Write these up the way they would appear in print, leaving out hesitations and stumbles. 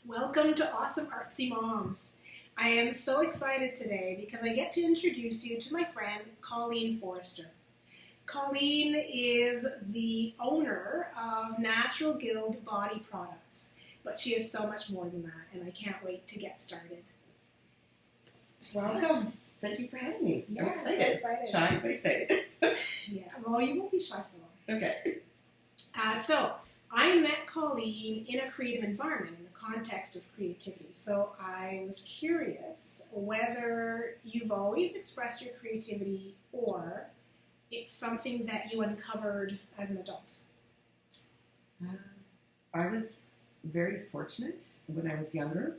Welcome to Awesome Artsy Moms. I am so excited today because I get to introduce you to my friend Colleen Forrester. Colleen is the owner of Natural Guild Body Products, but she is so much more than that, and I can't wait to get started. Welcome. Thank you for having me. Yeah, I'm excited. So excited. Shy, but excited. Yeah, well, you won't be shy for long. Okay. So I met Colleen in a creative environment in the context of creativity. So I was curious whether you've always expressed your creativity or it's something that you uncovered as an adult. I was very fortunate when I was younger.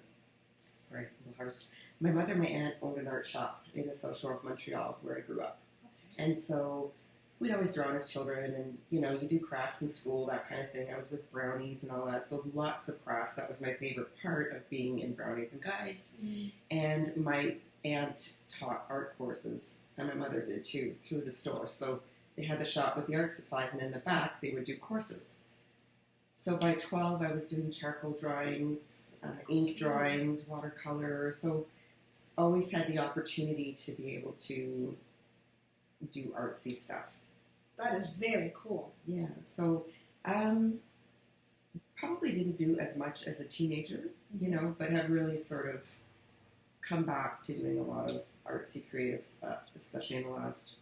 Sorry, a little harsh. My mother and my aunt owned an art shop in the South Shore of Montreal where I grew up. Okay. And so we'd always drawn as children and, you do crafts in school, that kind of thing. I was with brownies and all that. So lots of crafts. That was my favorite part of being in brownies and guides. Mm. And my aunt taught art courses, and my mother did too, through the store. So they had the shop with the art supplies, and in the back they would do courses. So by 12, I was doing charcoal drawings, ink drawings, watercolor. So always had the opportunity to be able to do artsy stuff. That is very cool. Yeah, so probably didn't do as much as a teenager, but have really sort of come back to doing a lot of artsy creative stuff, especially in the last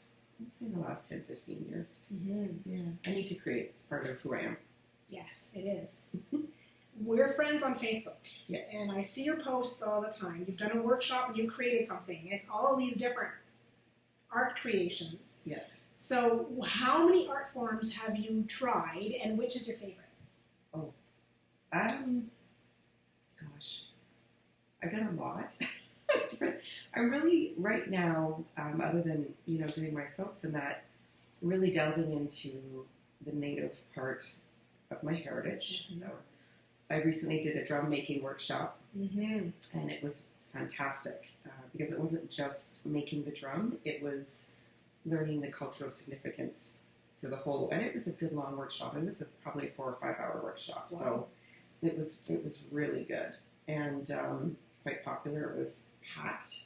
10, 15 years. Mm-hmm. Yeah, I need to create. It's part of who I am. Yes, it is. We're friends on Facebook. Yes. And I see your posts all the time. You've done a workshop and you've created something. It's all of these different art creations. Yes. So how many art forms have you tried and which is your favorite? Oh, gosh, I've done a lot. I'm really, right now, other than, doing my soaps and that, really delving into the native part of my heritage. Mm-hmm. So I recently did a drum making workshop, Mm-hmm. and it was fantastic because it wasn't just making the drum, it was learning the cultural significance for the whole, and it was a good long workshop. It was probably a 4 or 5 hour workshop. Wow. So it was really good and quite popular. It was packed,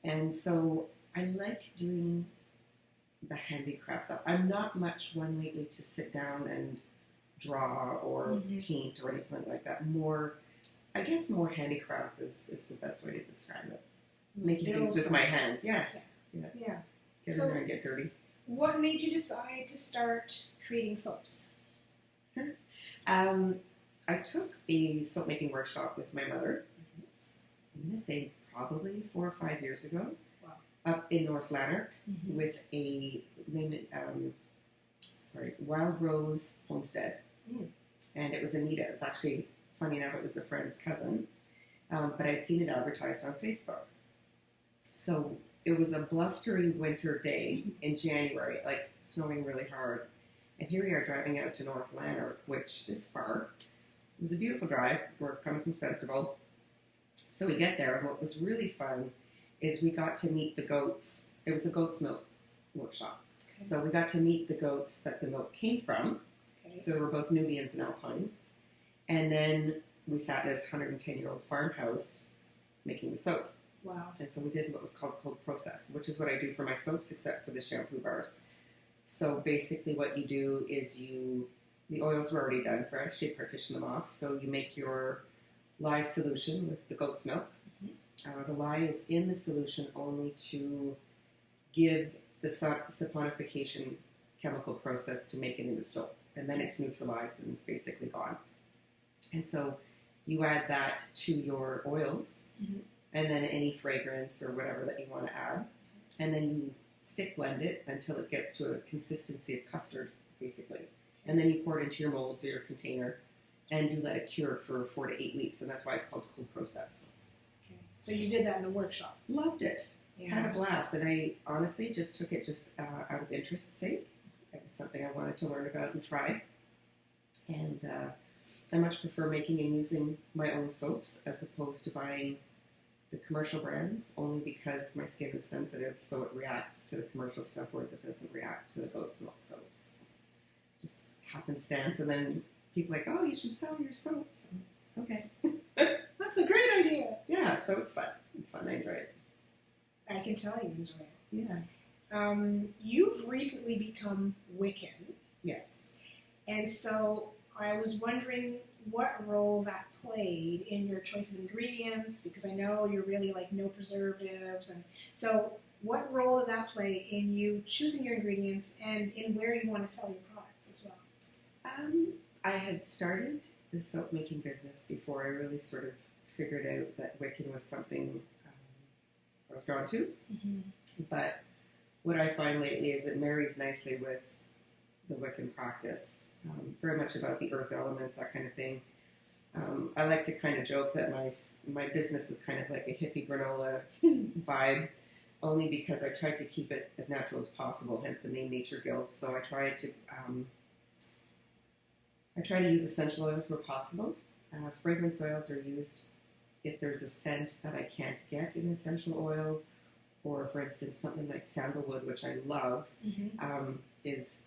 and so I like doing the handicraft stuff. I'm not much one lately to sit down and draw or Mm-hmm. paint or anything like that. I guess more handicraft is the best way to describe it. Making things with my hands. Yeah. Yeah. Get So- in there and get dirty. What made you decide to start creating soaps? I took a soap making workshop with my mother. I'm going to say probably 4 or 5 years ago. Wow. Up in North Lanark Mm-hmm. with a Wild Rose Homestead. Mm. And it was Anita. It's actually, funny enough, it was a friend's cousin. But I'd seen it advertised on Facebook. So it was a blustery winter day in January, like snowing really hard. And here we are driving out to North Lanark, which is far. It was a beautiful drive. We're coming from Spencerville. So we get there, and what was really fun is we got to meet the goats. It was a goat's milk workshop. Okay. So we got to meet the goats that the milk came from. Okay. So they were both Nubians and Alpines. And then we sat in this 110-year-old farmhouse making the soap. Wow. And so we did what was called cold process, which is what I do for my soaps except for the shampoo bars. So basically what you do is the oils were already done fresh, you partition them off. So you make your lye solution with the goat's milk. Mm-hmm. The lye is in the solution only to give the saponification chemical process to make it into soap. And then it's neutralized and it's basically gone. And so you add that to your oils, Mm-hmm. and then any fragrance or whatever that you want to add. And then you stick blend it until it gets to a consistency of custard, basically. And then you pour it into your molds or your container, and you let it cure for 4 to 8 weeks, and that's why it's called cold process. Okay. So you did that in a workshop. Loved it. Yeah. Had a blast, and I honestly just took it out of interest's sake. It was something I wanted to learn about and try. And I much prefer making and using my own soaps as opposed to buying the commercial brands, only because my skin is sensitive, so it reacts to the commercial stuff, whereas it doesn't react to the goat's milk soaps. Just happenstance, and then people are like, oh, you should sell your soaps. Okay. so it's fun. It's fun. I enjoy it. I can tell you enjoy it. Yeah. You've recently become Wiccan, Yes. and so I was wondering what role that played in your choice of ingredients, because I know you're really like no preservatives, and so what role did that play in you choosing your ingredients and in where you want to sell your products as well? I had started the soap making business before I really sort of figured out that Wiccan was something I was drawn to. Mm-hmm. But what I find lately is it marries nicely with the Wiccan practice. Very much about the earth elements, that kind of thing. I like to kind of joke that my business is kind of like a hippie granola vibe, only because I tried to keep it as natural as possible, hence the name Nature Guild. So I try to use essential oils where possible. Fragrance oils are used if there's a scent that I can't get in essential oil, or for instance, something like sandalwood, which I love, is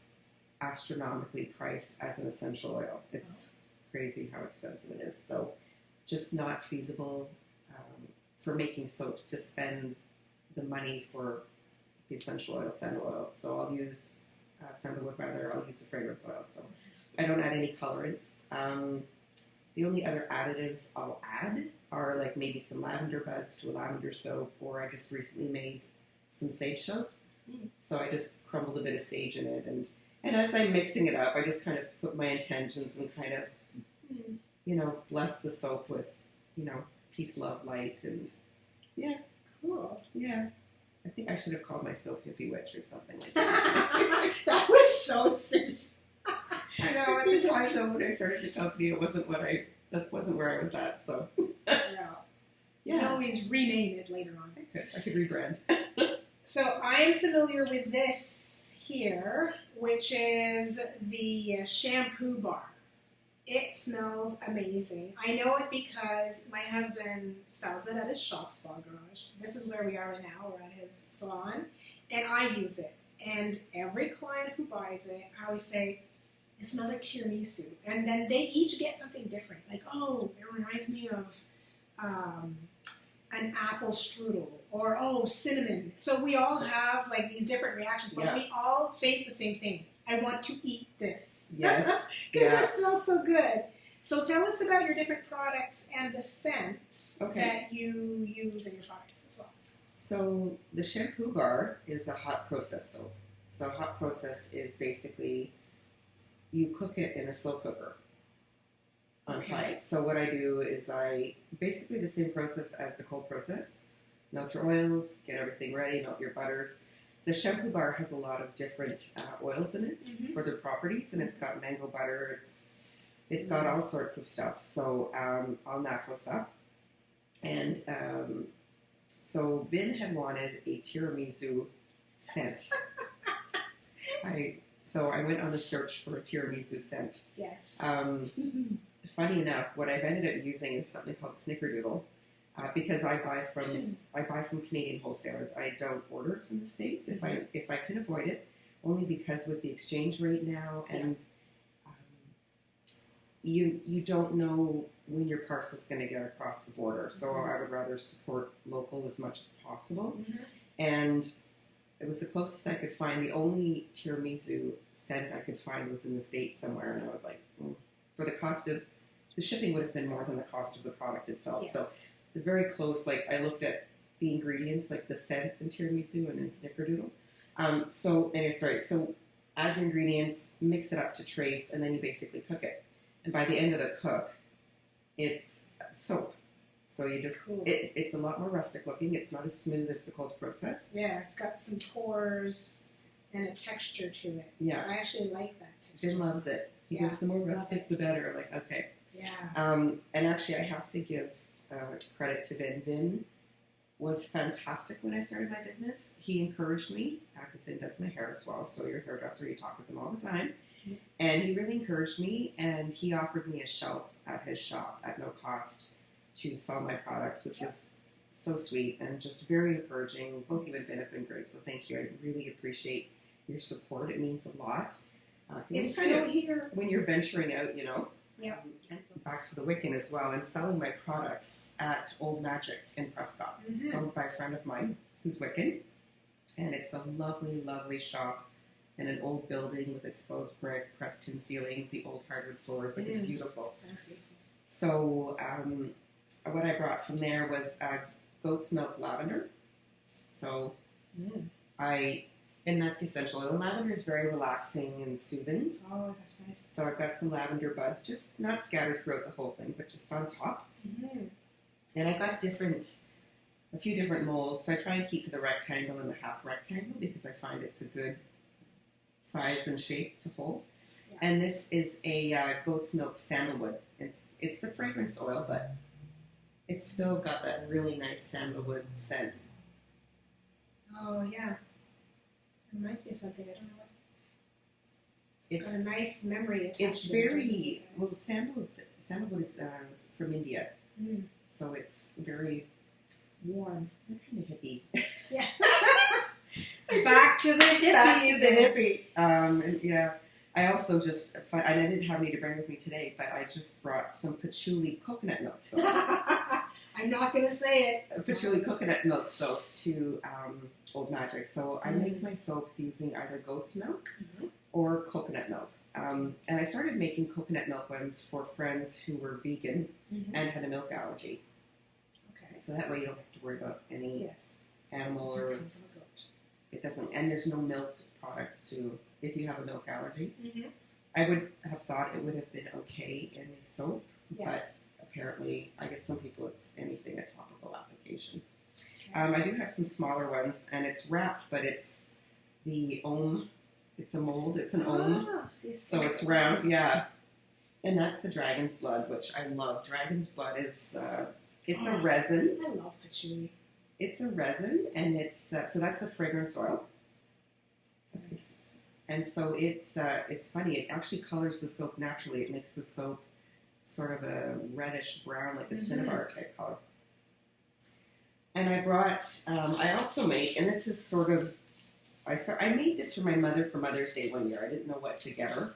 astronomically priced as an essential oil. It's crazy how expensive it is. So just not feasible for making soaps to spend the money for the essential oil, sandal oil. So I'll use sandalwood rather. I'll use the fragrance oil. So I don't add any colorants. The only other additives I'll add are like maybe some lavender buds to a lavender soap, or I just recently made some sage soap. So I just crumbled a bit of sage in it, and as I'm mixing it up, I just kind of put my intentions and kind of, bless the soap with, peace, love, light, and yeah. Cool. Yeah. I think I should have called my soap Hippie Witch or something like that. That was so sick. I know, at the time though, when I started the company, that wasn't where I was at, so. Yeah. You can always rename it later on. I could rebrand. So I am familiar with this here, which is the shampoo bar. It smells amazing. I know it because my husband sells it at his shop, Spa Garage. This is where we are right now. We're at his salon, and I use it. And every client who buys it, I always say, it smells like tiramisu. And then they each get something different. Like, oh, it reminds me of an apple strudel, or cinnamon. So we all have like these different reactions, but we all think the same thing. I want to eat this. Yes. Because it smells so good. So tell us about your different products and the scents that you use in your products as well. So the shampoo bar is a hot process soap. So hot process is basically you cook it in a slow cooker on high. So what I do is basically the same process as the cold process. Melt your oils, get everything ready, melt your butters. The shampoo bar has a lot of different oils in it for their properties, and it's got mango butter, it's got all sorts of stuff, so all natural stuff. And so Vin had wanted a tiramisu scent. So I went on a search for a tiramisu scent. Yes. Funny enough, what I've ended up using is something called Snickerdoodle. Because I buy from Canadian wholesalers. I don't order from the States if I can avoid it, only because with the exchange rate now, and you don't know when your parcel's going to get across the border. So I would rather support local as much as possible. And it was the closest I could find. The only tiramisu scent I could find was in the States somewhere, and I was like, for the cost of the shipping would have been more than the cost of the product itself. Yes. So very close. Like I looked at the ingredients, like the scents in tiramisu and in Snickerdoodle. So add your ingredients, mix it up to trace, and then you basically cook it. And by the end of the cook, it's soap. So you just it's a lot more rustic looking. It's not as smooth as the cold process. Yeah, it's got some pores and a texture to it. Yeah, I actually like that texture. Vin loves it. He goes, the more rustic, the better. Like, okay. Yeah. And actually, I have to give credit to Vin. Vin was fantastic when I started my business. He encouraged me, because Vin does my hair as well, so your hairdresser, you talk with him all the time. And he really encouraged me, and he offered me a shelf at his shop at no cost to sell my products, which was so sweet and just very encouraging. Both you and Vin have been great, so thank you. I really appreciate your support. It means a lot. It's still here. When you're venturing out, Yeah. And so back to the Wiccan as well. I'm selling my products at Old Magic in Prescott, owned by a friend of mine who's Wiccan. And it's a lovely, lovely shop in an old building with exposed brick, pressed tin ceilings, the old hardwood floors. Like, it's beautiful. Sounds beautiful. So what I brought from there was goat's milk lavender. So and that's the essential oil. Lavender is very relaxing and soothing. Oh, that's nice. So I've got some lavender buds, just not scattered throughout the whole thing, but just on top. And I've got a few different molds. So I try and keep to the rectangle and the half rectangle because I find it's a good size and shape to hold. Yeah. And this is a goat's milk sandalwood. It's the fragrance oil, but it's still got that really nice sandalwood scent. Oh, yeah. It reminds me of something. I don't know what. It's got a nice memory attached. It's very well. Sandalwood is from India, so it's very warm. It's kind of hippie. Yeah. Back to the hippie. Back to the hippie. Yeah. I also and I didn't have any to bring with me today, but I just brought some patchouli coconut milk soap. I'm not going to say it. Patchouli coconut milk soap to Old Magic. So I make my soaps using either goat's milk or coconut milk. And I started making coconut milk ones for friends who were vegan and had a milk allergy. Okay. So that way you don't have to worry about any animal or... It doesn't, and there's no milk products if you have a milk allergy. I would have thought it would have been okay in a soap, but apparently, I guess some people it's anything, a topical application. I do have some smaller ones, and it's wrapped, but it's the ohm. It's a mold. It's an ohm, so it's round. Yeah, and that's the dragon's blood, which I love. Dragon's blood is it's a resin. I love patchouli. It's a resin, and it's so that's the fragrance oil. Nice. And so it's funny. It actually colors the soap naturally. It makes the soap sort of a reddish brown, like a cinnabar type color. And I brought. I also make, and this is sort of. I made this for my mother for Mother's Day one year. I didn't know what to get her,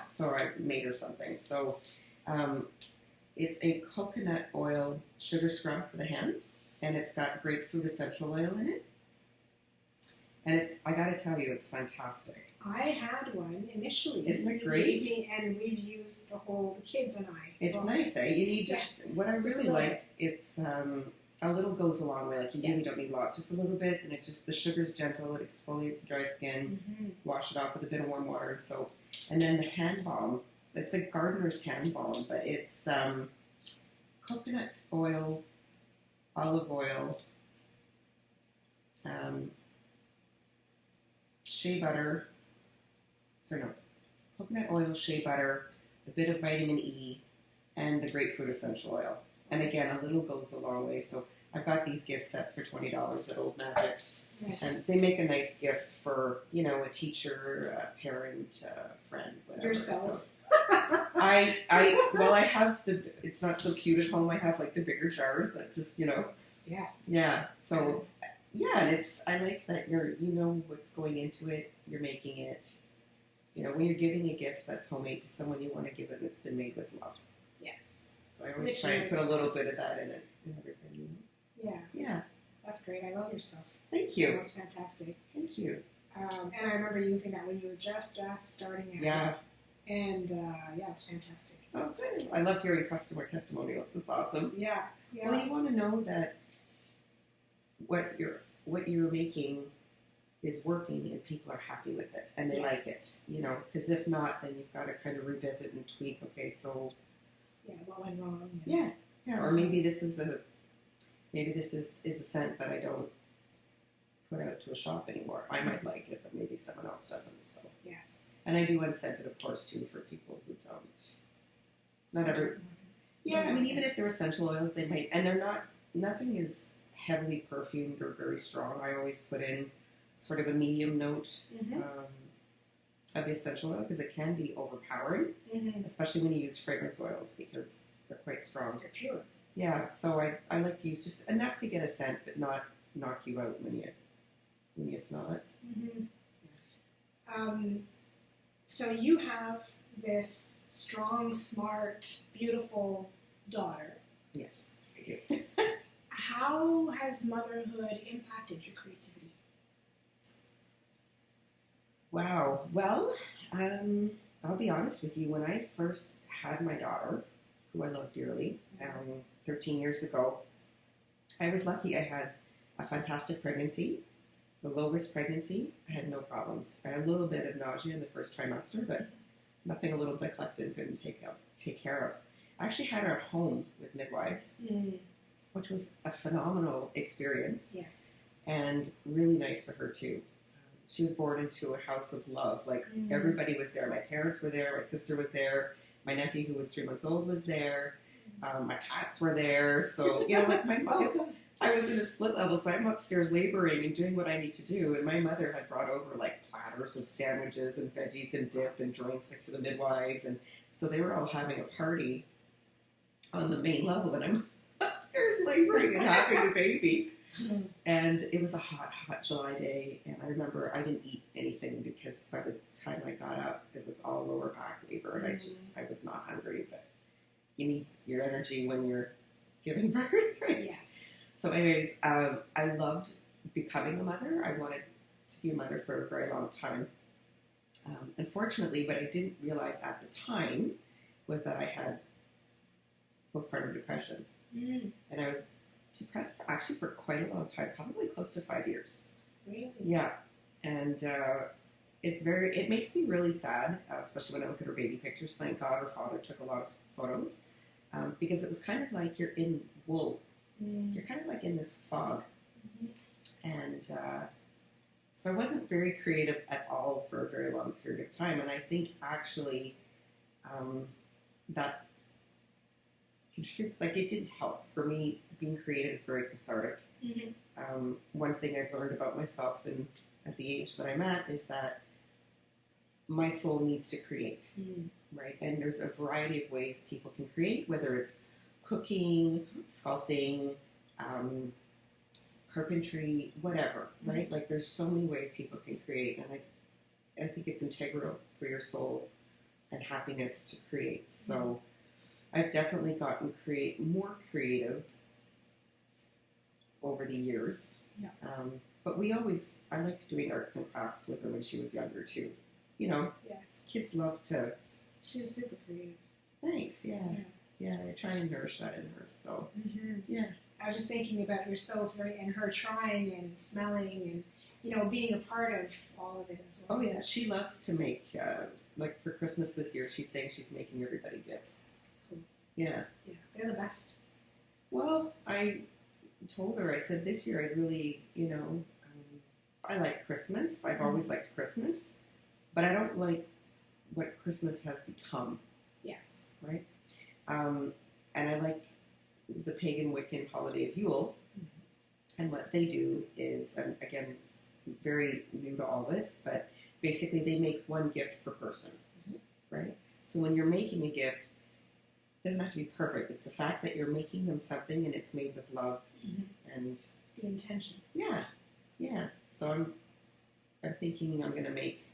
so I made her something. So it's a coconut oil sugar scrub for the hands. And it's got grapefruit essential oil in it. And I got to tell you, it's fantastic. I had one initially. Isn't it great? And we've used the kids and I. It's nice, eh? You need what I really like, it's a little goes a long way. Like, you really don't need lots, just a little bit. And the sugar's gentle, it exfoliates the dry skin. Wash it off with a bit of warm water and soap. And then the hand balm, it's a gardener's hand balm, but it's coconut oil, olive oil, shea butter, coconut oil, shea butter, a bit of vitamin E, and the grapefruit essential oil. And again, a little goes a long way. So I've got these gift sets for $20 at Old Magic. Nice. And they make a nice gift for, a teacher, a parent, a friend, whatever. Yourself. So, I have it's not so cute at home. I have like the bigger jars that just, Yes. Yeah. So, and I like that you know what's going into it. You're making it, when you're giving a gift that's homemade to someone, you want to give it that's been made with love. Yes. So I always try and put a little bit of that in it and everything. Yeah. Yeah. That's great. I love your stuff. Thank you. That's fantastic. Thank you. And I remember using that when you were just starting out. Yeah. And it's fantastic. Oh, good. I love hearing customer testimonials. That's awesome. Yeah. Well, you want to know that what you're making is working and people are happy with it and they like it. Because if not, then you've got to kind of revisit and tweak. Okay, so what went wrong? Yeah. Or maybe this is a scent that I don't put out to a shop anymore. I might like it, but maybe someone else doesn't. So yes. And I do unscented, of course, too, for people who don't. Not every. Yeah, I mean, even if they're essential oils, they might, and they're not. Nothing is heavily perfumed or very strong. I always put in sort of a medium note of the essential oil because it can be overpowering, especially when you use fragrance oils because they're quite strong. They're pure. Yeah, so I like to use just enough to get a scent, but not knock you out when you smell it. So you have this strong, smart, beautiful daughter. Yes, I do. How has motherhood impacted your creativity? Wow. Well, I'll be honest with you. When I first had my daughter, who I love dearly, 13 years ago, I was lucky. I had a fantastic pregnancy, the low-risk pregnancy. I had no problems. I had a little bit of nausea in the first trimester, but nothing a little neglected couldn't take care of. I actually had her at home with midwives, which was a phenomenal experience. Yes. And really nice for her too. She was born into a house of love. Like everybody was there. My parents were there. My sister was there. My nephew, who was 3 months old, was there. My cats were there. So, you know, like my mom, I was in a split level, so I'm upstairs laboring and doing what I need to do. And my mother had brought over like platters of sandwiches and veggies and dip and drinks like for the midwives. And so they were all having a party on the main level, and I'm upstairs laboring and having a baby. And it was a hot July day, and I remember I didn't eat anything because by the time I got up, it was all lower back labor, and I was not hungry, but you need your energy when you're giving birth, right? Yes. So anyways, I loved becoming a mother. I wanted to be a mother for a very long time. Unfortunately, what I didn't realize at the time was that I had postpartum depression. And I was depressed for quite a long time, probably close to 5 years. Really? Yeah. And it makes me really sad, especially when I look at her baby pictures. Thank God her father took a lot of photos, because it was kind of like you're in wool. You're kind of like in this fog. And so I wasn't very creative at all for a very long period of time. And I think actually that contribute, like it didn't help. For me, being creative is very cathartic. One thing I've learned about myself and at the age that I'm at is that my soul needs to create, right? And there's a variety of ways people can create, whether it's cooking, sculpting, carpentry, whatever, right? Like there's so many ways people can create, and I think it's integral for your soul and happiness to create. So I've definitely gotten more creative over the years. Yeah. But I liked doing arts and crafts with her when she was younger too. You know, Yes. kids love to. She was super creative. Thanks, yeah. I try and nourish that in her. So, yeah. I was just thinking about your soaps, right, and her trying and smelling and, being a part of all of it as well. Oh, yeah. She loves to make, like for Christmas this year, she's saying she's making everybody gifts. Cool. Yeah. Yeah, they're the best. Well, I told her, I said, this year I really, I like Christmas. I've always liked Christmas, but I don't like what Christmas has become. Yes. Right? And I like the pagan Wiccan holiday of Yule. And what they do is, and again, very new to all this, but basically they make one gift per person, right? So when you're making a gift, it doesn't have to be perfect. It's the fact that you're making them something and it's made with love and the intention. Yeah. So I'm thinking I'm going to make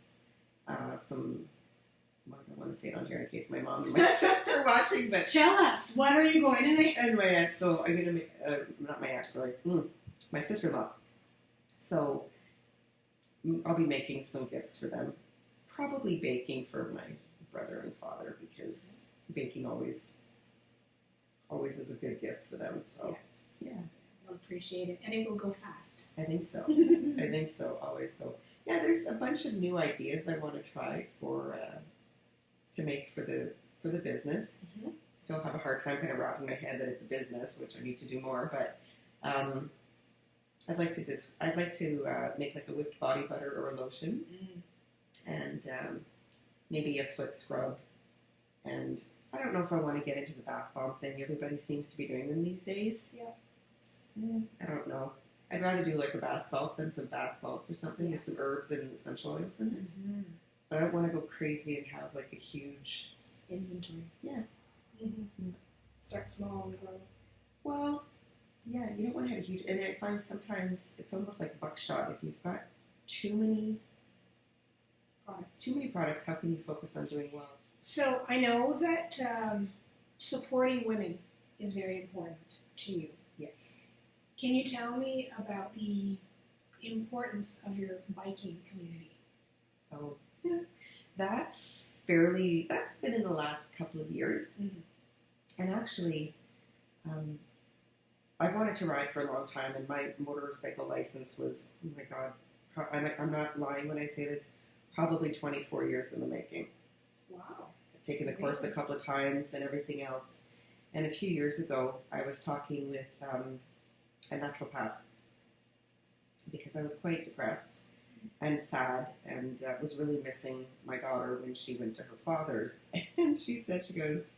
some. I don't want to say it on here in case my mom and my sister are watching, but tell us, what are you going to make? And my ex, so I'm going to make, not my ex, sorry, my sister-in-law. So I'll be making some gifts for them. Probably baking for my brother and father, because baking always is a good gift for them. So yes. Yeah. They'll appreciate it, and it will go fast. I think so. Always. So yeah, there's a bunch of new ideas I want to try to make for the business. Still have a hard time kind of wrapping my head that it's a business, which I need to do more. But I'd like to make like a whipped body butter or a lotion, and maybe a foot scrub. And I don't know if I want to get into the bath bomb thing. Everybody seems to be doing them these days. Yeah. I don't know. I'd rather do like a bath salts and some bath salts or something with some herbs and essential oils in it. But I don't want to go crazy and have like a huge inventory. Yeah. Start small and grow. Well, yeah, you don't want to have a huge. And I find sometimes it's almost like buckshot. If you've got too many products, how can you focus on doing well? So I know that supporting women is very important to you. Yes. Can you tell me about the importance of your biking community? Oh, yeah. That's been in the last couple of years. Mhm. And actually, I wanted to ride for a long time, and my motorcycle license was, oh my God, I'm not lying when I say this, probably 24 years in the making. Wow. I've taken the course a couple of times and everything else. And a few years ago, I was talking with a naturopath because I was quite depressed and sad and was really missing my daughter when she went to her father's. And she goes,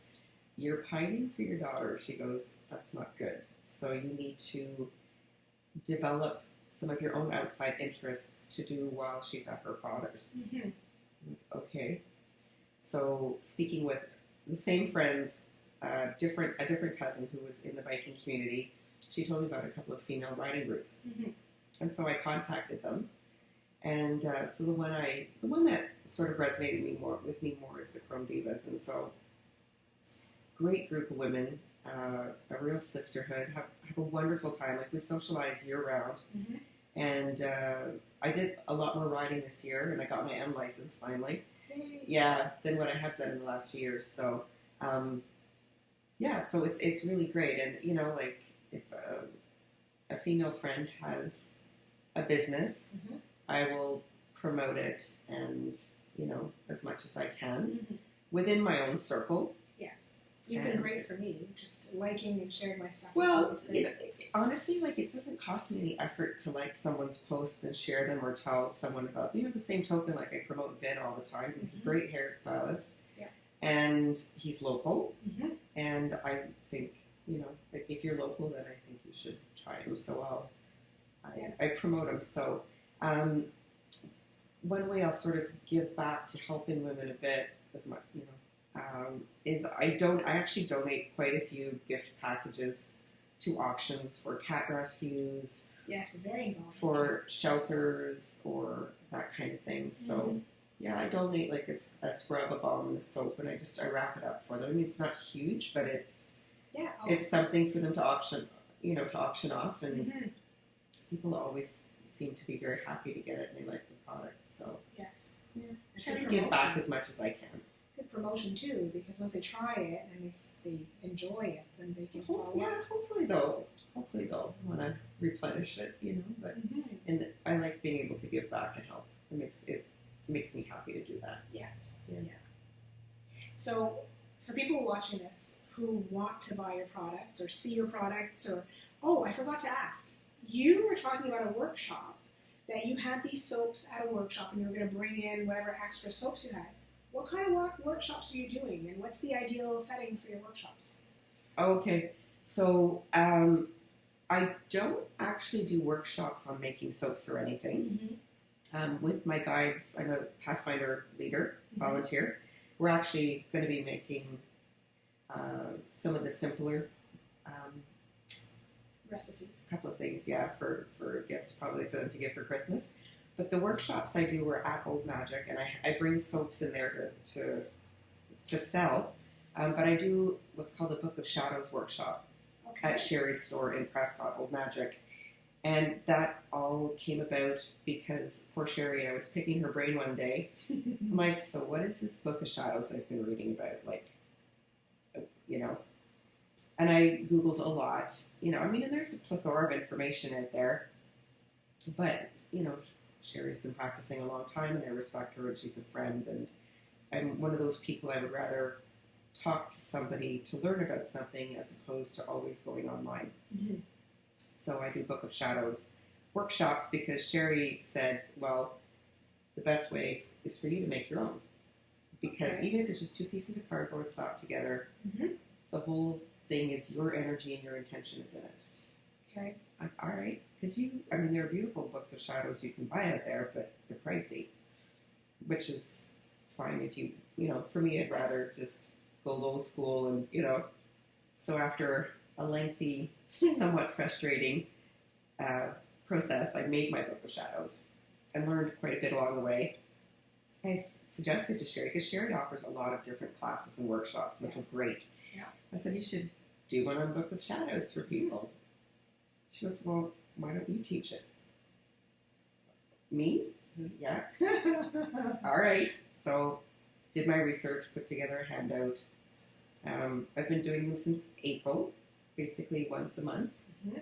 "You're pining for your daughter." She goes, "That's not good. So you need to develop some of your own outside interests to do while she's at her father's." Mm-hmm. Okay. So speaking with the same friends, a different cousin who was in the biking community, she told me about a couple of female riding groups. Mm-hmm. And so I contacted them. And so the one that sort of resonated with me more is the Chrome Divas. And so great group of women, a real sisterhood, have a wonderful time. Like we socialize year round. Mm-hmm. And I did a lot more riding this year, and I got my M license finally. Yay. Yeah, than what I have done in the last few years. So, so it's really great. And you know, like if a female friend has a business, Mm-hmm. I will promote it, and you know, as much as I can Mm-hmm. within my own circle. Yes. You've been great for me, just liking and sharing my stuff. Well, you know, honestly, like it doesn't cost me any effort to like someone's posts and share them or tell someone about. You know, the same token, like I promote Vin all the time. He's Mm-hmm. a great hairstylist, yeah, and he's local. Mm-hmm. And I think, you know, like if you're local, then I think you should try him. So I promote him. So one way I'll sort of give back to helping women a bit, as much, you know, is I actually donate quite a few gift packages to auctions for cat rescues, Yes, very involved. for shelters, or that kind of thing. So. Mm-hmm. Yeah, I donate like a scrub, a balm, and a soap, and I wrap it up for them. I mean, it's not huge, but it's something for them to auction off, and Mm-hmm. people always seem to be very happy to get it, and they like the product. So Yes. yeah, I It's try good to give back promotion. as much as I can. Good promotion too, because once they try it and they enjoy it, then they can follow Yeah, up. hopefully they'll want to replenish it, you know. But Mm-hmm. and I like being able to give back and help. It makes me happy to do that. Yes. Yeah. So, for people watching this who want to buy your products or see your products, or I forgot to ask, you were talking about a workshop that you had these soaps at a workshop, and you were going to bring in whatever extra soaps you had. What kind of workshops are you doing, and what's the ideal setting for your workshops? Okay, so I don't actually do workshops on making soaps or anything. Mm-hmm. With my guides, I'm a Pathfinder leader, Mm-hmm. volunteer. We're actually going to be making some of the simpler Recipes. couple of things, for gifts, probably for them to give for Christmas. But the workshops I do are at Old Magic, and I bring soaps in there to sell. But I do what's called the Book of Shadows workshop Okay. at Sherry's store in Prescott, Old Magic. And that all came about because poor Sherry, I was picking her brain one day. I'm like, so what is this Book of Shadows I've been reading about? Like, you know, and I Googled a lot, you know, I mean, and there's a plethora of information out there, but, you know, Sherry's been practicing a long time, and I respect her, and she's a friend, and I'm one of those people I would rather talk to somebody to learn about something as opposed to always going online. Mm-hmm. So I do Book of Shadows workshops because Sherry said, well, the best way is for you to make your own. Because Okay. even if it's just two pieces of cardboard slapped together, Mm-hmm. the whole thing is your energy and your intention is in it. Okay. Like, all right. Because there are beautiful books of shadows you can buy out there, but they're pricey. Which is fine if you know, for me, I'd rather just go old school and, you know. So after a lengthy, somewhat frustrating process, I made my Book of Shadows and learned quite a bit along the way. suggested to Sherry, because Sherry offers a lot of different classes and workshops, which was great. Yeah. I said, you should do one on Book of Shadows for people. She goes, well, why don't you teach it? Me? Yeah. All right. So did my research, put together a handout. I've been doing them since April, basically once a month. Mm-hmm.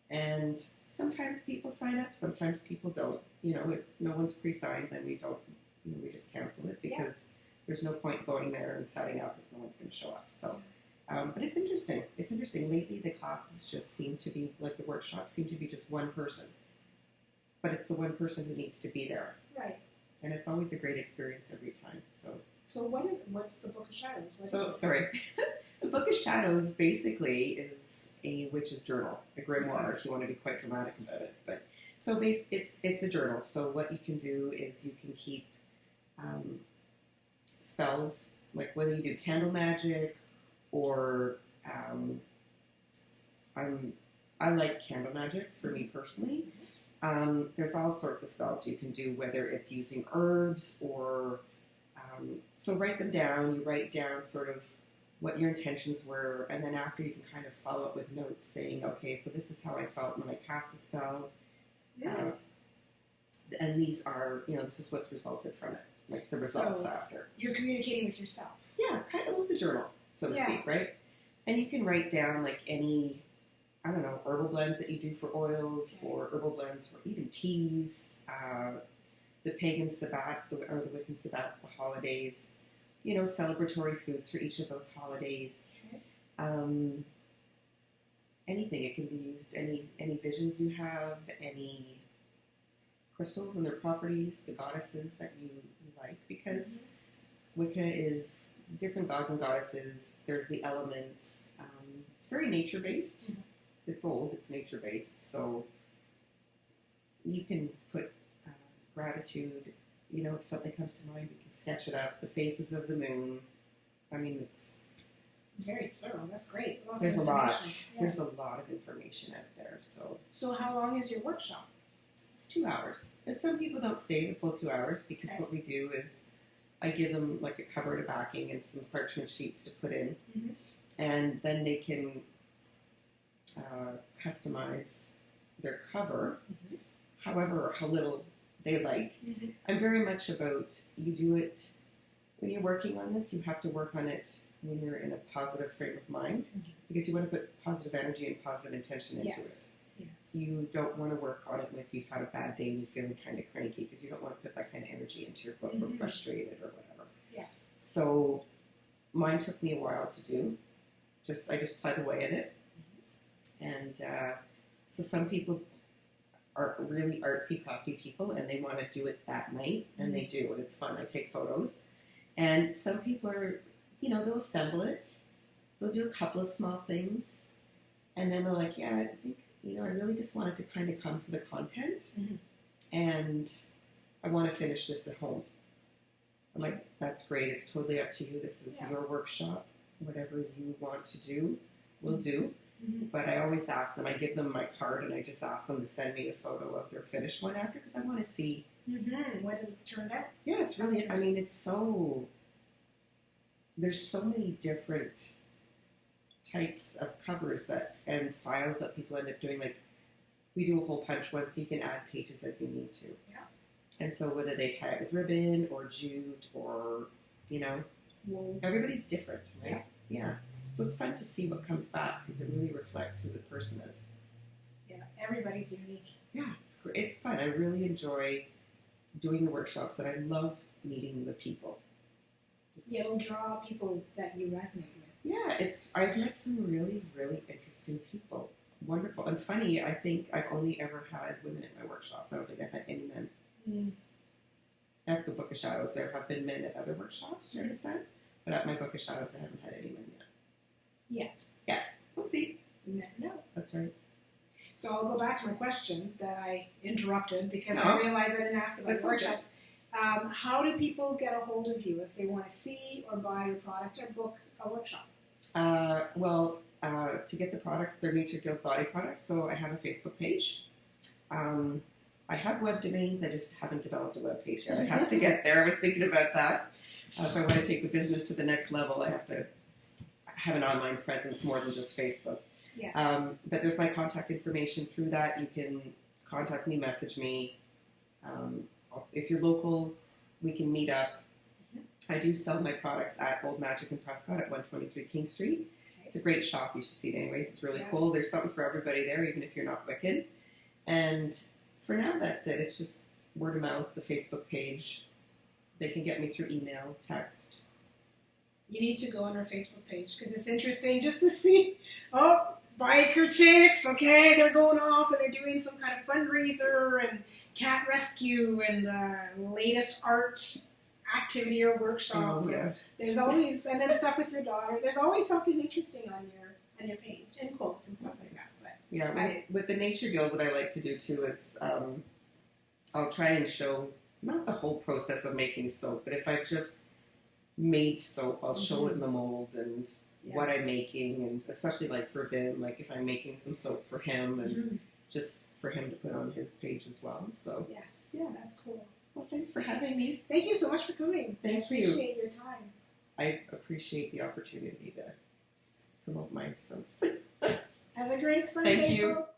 And sometimes people sign up, sometimes people don't. You know, if no one's pre-signed, then we don't. You know, we just cancel it because there's no point going there and setting up if no one's going to show up. So, but it's interesting. It's interesting. Lately, the classes just seem to be like the workshops seem to be just one person, but it's the one person who needs to be there. Right. And it's always a great experience every time. So what's the Book of Shadows? Sorry. The Book of Shadows basically is a witch's journal, a grimoire, if you want to be quite dramatic about it. But so it's a journal. So what you can do is you can keep spells, like whether you do candle magic or I like candle magic for me personally. There's all sorts of spells you can do, whether it's using herbs or so write them down. You write down sort of what your intentions were, and then after you can kind of follow up with notes saying, okay, so this is how I felt when I cast the spell, and these are, this is what's resulted from it, like the results after. You're communicating with yourself. Yeah, kind of. Well, it's a journal, so to speak, right? And you can write down like any, I don't know, herbal blends that you do for oils, or herbal blends for even teas, the pagan sabbats, or the Wiccan sabbats, the holidays, celebratory foods for each of those holidays. Okay. Anything. It can be used, any visions you have, any crystals and their properties, the goddesses that you like, because Wicca is different gods and goddesses. There's the elements. It's very nature-based. Mm-hmm. It's old. It's nature-based. So you can put gratitude. If something comes to mind, you can sketch it up. The phases of the moon. I mean, it's very thorough. That's great. There's a lot. Yeah. There's a lot of information out there. So how long is your workshop? It's 2 hours. And some people don't stay the full 2 hours because what we do is I give them like a cover to backing and some parchment sheets to put in, and then they can customize their cover, however, how little they like. I'm very much about, you do it, when you're working on this, you have to work on it when you're in a positive frame of mind, because you want to put positive energy and positive intention into it. Yes. You don't want to work on it if you've had a bad day and you're feeling kind of cranky, because you don't want to put that kind of energy into your book, or frustrated or whatever. Yes. So mine took me a while to do. I just pled away at it. And so some people are really artsy, crafty people, and they want to do it that night, and they do, and it's fun. I take photos. And some people are, they'll assemble it. They'll do a couple of small things, and then they're like, yeah, I think, I really just wanted to kind of come for the content, and I want to finish this at home. I'm like, that's great. It's totally up to you. This is your workshop. Whatever you want to do, we'll do. But I always ask them, I give them my card, and I just ask them to send me a photo of their finished one after, because I want to see. What has it turned out? Yeah, it's really, there's so many different types of covers and styles that people end up doing. Like, we do a hole punch one, so you can add pages as you need to. Yeah. And so whether they tie it with ribbon or jute or, everybody's different, right? Yeah. So it's fun to see what comes back, because it really reflects who the person is. Yeah, everybody's unique. Yeah, it's great. It's fun. I really enjoy doing the workshops, and I love meeting the people. It'll draw people that you resonate with. Yeah, I've met some really, really interesting people. Wonderful. And funny, I think I've only ever had women at my workshops. I don't think I've had any men. At the Book of Shadows, there have been men at other workshops, you understand? But at my Book of Shadows, I haven't had any men yet. Yet. We'll see. You never know. That's right. So I'll go back to my question that I interrupted because I realized I didn't ask about the workshops. How do people get a hold of you if they want to see or buy your products or book a workshop? To get the products, they're Nature Guild body products, so I have a Facebook page. I have web domains. I just haven't developed a web page yet. I have to get there. I was thinking about that. If I want to take the business to the next level, I have to have an online presence more than just Facebook. Yes. But there's my contact information through that. You can contact me, message me. If you're local, we can meet up. I do sell my products at Old Magic in Prescott at 123 King Street. Okay. It's a great shop. You should see it anyways. It's really Yes. cool. There's something for everybody there, even if you're not wicked. And for now, that's it. It's just word of mouth, the Facebook page. They can get me through email, text. You need to go on our Facebook page because it's interesting just to see, biker chicks, okay, they're going off and they're doing some kind of fundraiser and cat rescue and the latest art activity or workshop. Oh, yeah. There's always, and then stuff with your daughter. There's always something interesting on your page and quotes and stuff like that. But Yeah, with the Nature Guild, what I like to do too is I'll try and show not the whole process of making soap, but if I've just made soap, I'll show it in the mold and what I'm making, and especially like for Vim, like if I'm making some soap for him and just for him to put on his page as well. So yes, yeah, that's cool. Well, thanks for having me. Thank you so much for coming. Thank you. I appreciate your time. I appreciate the opportunity to promote my soaps. Have a great Sunday. Thank you. Folks.